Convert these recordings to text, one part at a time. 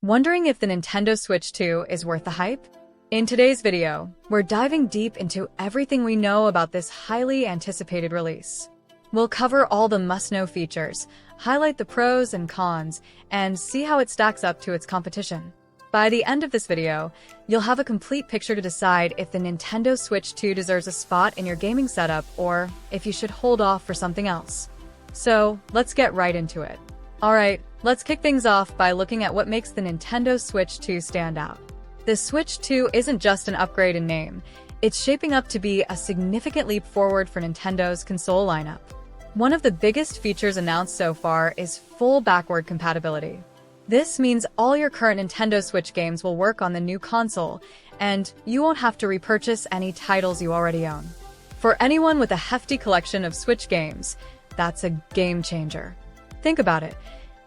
Wondering if the Nintendo Switch 2 is worth the hype? In today's video, we're diving deep into everything we know about this highly anticipated release. We'll cover all the must-know features, highlight the pros and cons, and see how it stacks up to its competition. By the end of this video, you'll have a complete picture to decide if the Nintendo Switch 2 deserves a spot in your gaming setup or if you should hold off for something else. So, let's get right into it. Alright, let's kick things off by looking at what makes the Nintendo Switch 2 stand out. The Switch 2 isn't just an upgrade in name, it's shaping up to be a significant leap forward for Nintendo's console lineup. One of the biggest features announced so far is full backward compatibility. This means all your current Nintendo Switch games will work on the new console, and you won't have to repurchase any titles you already own. For anyone with a hefty collection of Switch games, that's a game changer. Think about it.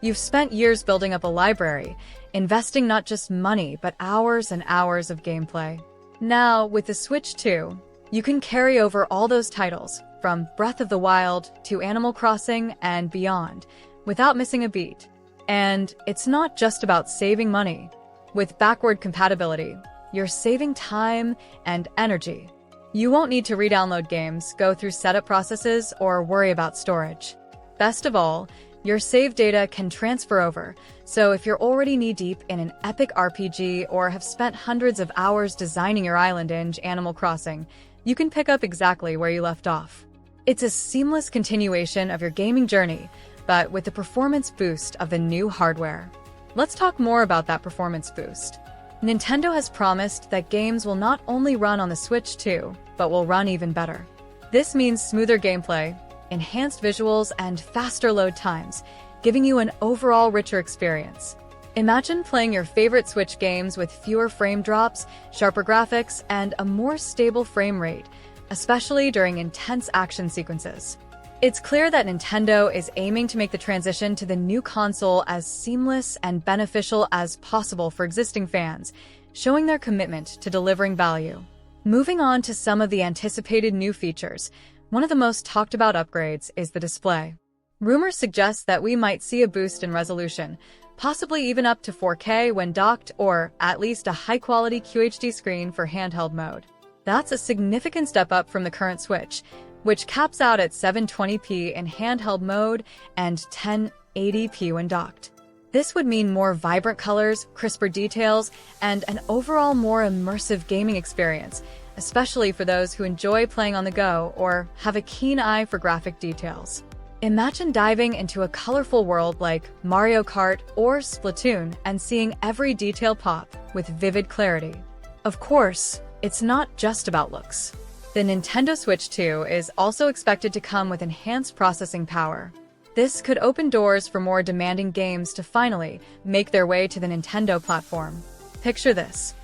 You've spent years building up a library, investing not just money, but hours and hours of gameplay. Now, with the Switch 2, you can carry over all those titles, from Breath of the Wild to Animal Crossing and beyond, without missing a beat. And it's not just about saving money. With backward compatibility, you're saving time and energy. You won't need to re-download games, go through setup processes, or worry about storage. Best of all, your save data can transfer over, so if you're already knee-deep in an epic RPG or have spent hundreds of hours designing your island in Animal Crossing, you can pick up exactly where you left off. It's a seamless continuation of your gaming journey, but with the performance boost of the new hardware. Let's talk more about that performance boost. Nintendo has promised that games will not only run on the Switch 2, but will run even better. This means smoother gameplay, enhanced visuals, and faster load times, giving you an overall richer experience. Imagine playing your favorite Switch games with fewer frame drops, sharper graphics, and a more stable frame rate, especially during intense action sequences. It's clear that Nintendo is aiming to make the transition to the new console as seamless and beneficial as possible for existing fans, showing their commitment to delivering value. Moving on to some of the anticipated new features, one of the most talked about upgrades is the display. Rumors suggest that we might see a boost in resolution, possibly even up to 4K when docked, or at least a high-quality QHD screen for handheld mode. That's a significant step up from the current Switch, which caps out at 720p in handheld mode and 1080p when docked. This would mean more vibrant colors, crisper details, and an overall more immersive gaming experience, especially for those who enjoy playing on the go or have a keen eye for graphic details. Imagine diving into a colorful world like Mario Kart or Splatoon and seeing every detail pop with vivid clarity. Of course, it's not just about looks. The Nintendo Switch 2 is also expected to come with enhanced processing power. This could open doors for more demanding games to finally make their way to the Nintendo platform. Picture this: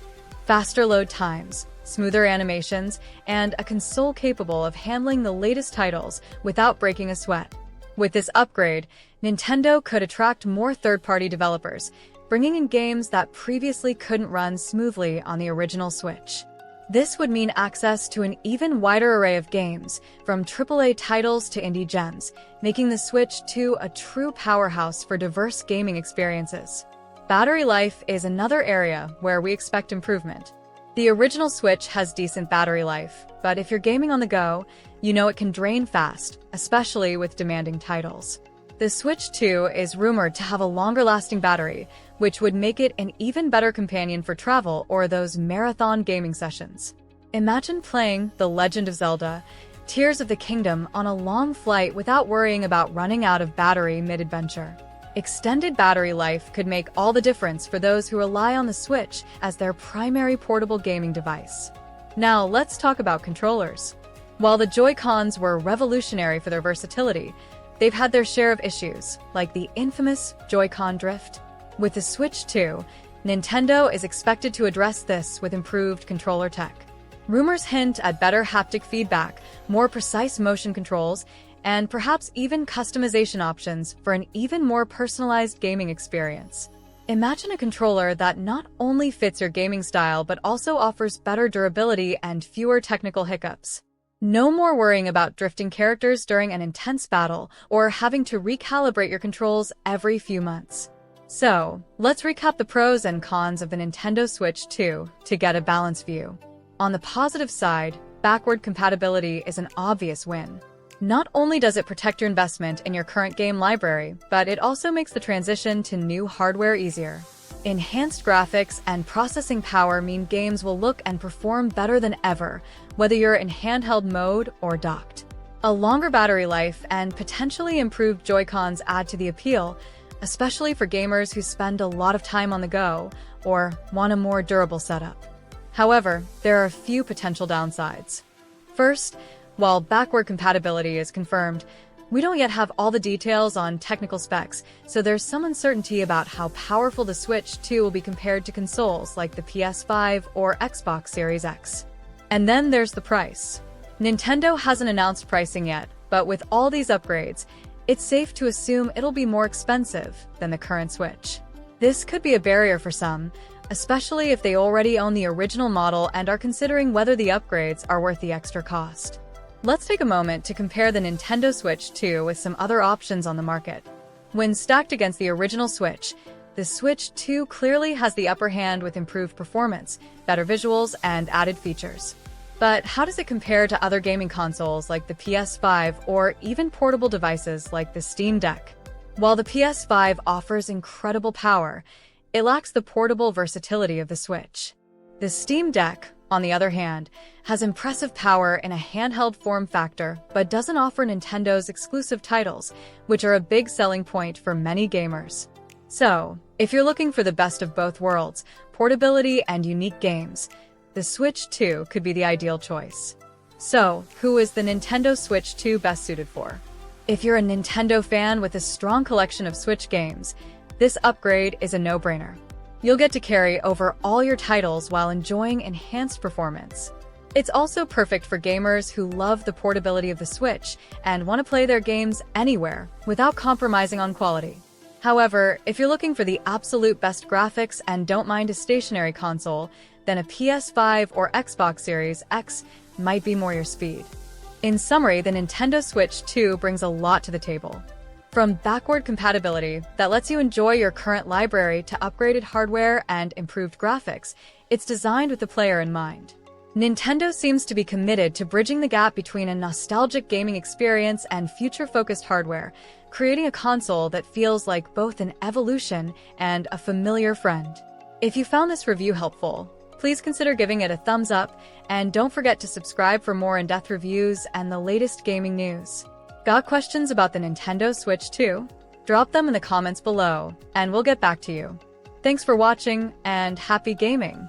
faster load times, smoother animations, and a console capable of handling the latest titles without breaking a sweat. With this upgrade, Nintendo could attract more third-party developers, bringing in games that previously couldn't run smoothly on the original Switch. This would mean access to an even wider array of games, from AAA titles to indie gems, making the Switch 2 a true powerhouse for diverse gaming experiences. Battery life is another area where we expect improvement. The original Switch has decent battery life, but if you're gaming on the go, you know it can drain fast, especially with demanding titles. The Switch 2 is rumored to have a longer-lasting battery, which would make it an even better companion for travel or those marathon gaming sessions. Imagine playing The Legend of Zelda: Tears of the Kingdom on a long flight without worrying about running out of battery mid-adventure. Extended battery life could make all the difference for those who rely on the Switch as their primary portable gaming device. Now, let's talk about controllers. While the Joy-Cons were revolutionary for their versatility, they've had their share of issues, like the infamous Joy-Con drift. With the Switch 2, Nintendo is expected to address this with improved controller tech. Rumors hint at better haptic feedback, more precise motion controls, and perhaps even customization options for an even more personalized gaming experience. Imagine a controller that not only fits your gaming style but also offers better durability and fewer technical hiccups. No more worrying about drifting characters during an intense battle or having to recalibrate your controls every few months. So, let's recap the pros and cons of the Nintendo Switch 2 to get a balanced view. On the positive side, backward compatibility is an obvious win. Not only does it protect your investment in your current game library, but it also makes the transition to new hardware easier. Enhanced graphics and processing power mean games will look and perform better than ever, whether you're in handheld mode or docked. A longer battery life and potentially improved Joy-Cons add to the appeal, especially for gamers who spend a lot of time on the go or want a more durable setup. However, there are a few potential downsides. First, while backward compatibility is confirmed, we don't yet have all the details on technical specs, so there's some uncertainty about how powerful the Switch 2 will be compared to consoles like the PS5 or Xbox Series X. And then there's the price. Nintendo hasn't announced pricing yet, but with all these upgrades, it's safe to assume it'll be more expensive than the current Switch. This could be a barrier for some, especially if they already own the original model and are considering whether the upgrades are worth the extra cost. Let's take a moment to compare the Nintendo Switch 2 with some other options on the market. When stacked against the original Switch, the Switch 2 clearly has the upper hand with improved performance, better visuals, and added features. But how does it compare to other gaming consoles like the PS5 or even portable devices like the Steam Deck? While the PS5 offers incredible power, it lacks the portable versatility of the Switch. The Steam Deck, on the other hand, has impressive power in a handheld form factor, but doesn't offer Nintendo's exclusive titles, which are a big selling point for many gamers. So, if you're looking for the best of both worlds, portability and unique games, the Switch 2 could be the ideal choice. So, who is the Nintendo Switch 2 best suited for? If you're a Nintendo fan with a strong collection of Switch games, this upgrade is a no-brainer. You'll get to carry over all your titles while enjoying enhanced performance. It's also perfect for gamers who love the portability of the Switch and want to play their games anywhere without compromising on quality. However, if you're looking for the absolute best graphics and don't mind a stationary console, then a PS5 or Xbox Series X might be more your speed. In summary, the Nintendo Switch 2 brings a lot to the table. From backward compatibility that lets you enjoy your current library to upgraded hardware and improved graphics, it's designed with the player in mind. Nintendo seems to be committed to bridging the gap between a nostalgic gaming experience and future-focused hardware, creating a console that feels like both an evolution and a familiar friend. If you found this review helpful, please consider giving it a thumbs up, and don't forget to subscribe for more in-depth reviews and the latest gaming news. Got questions about the Nintendo Switch 2? Drop them in the comments below, and we'll get back to you. Thanks for watching, and happy gaming!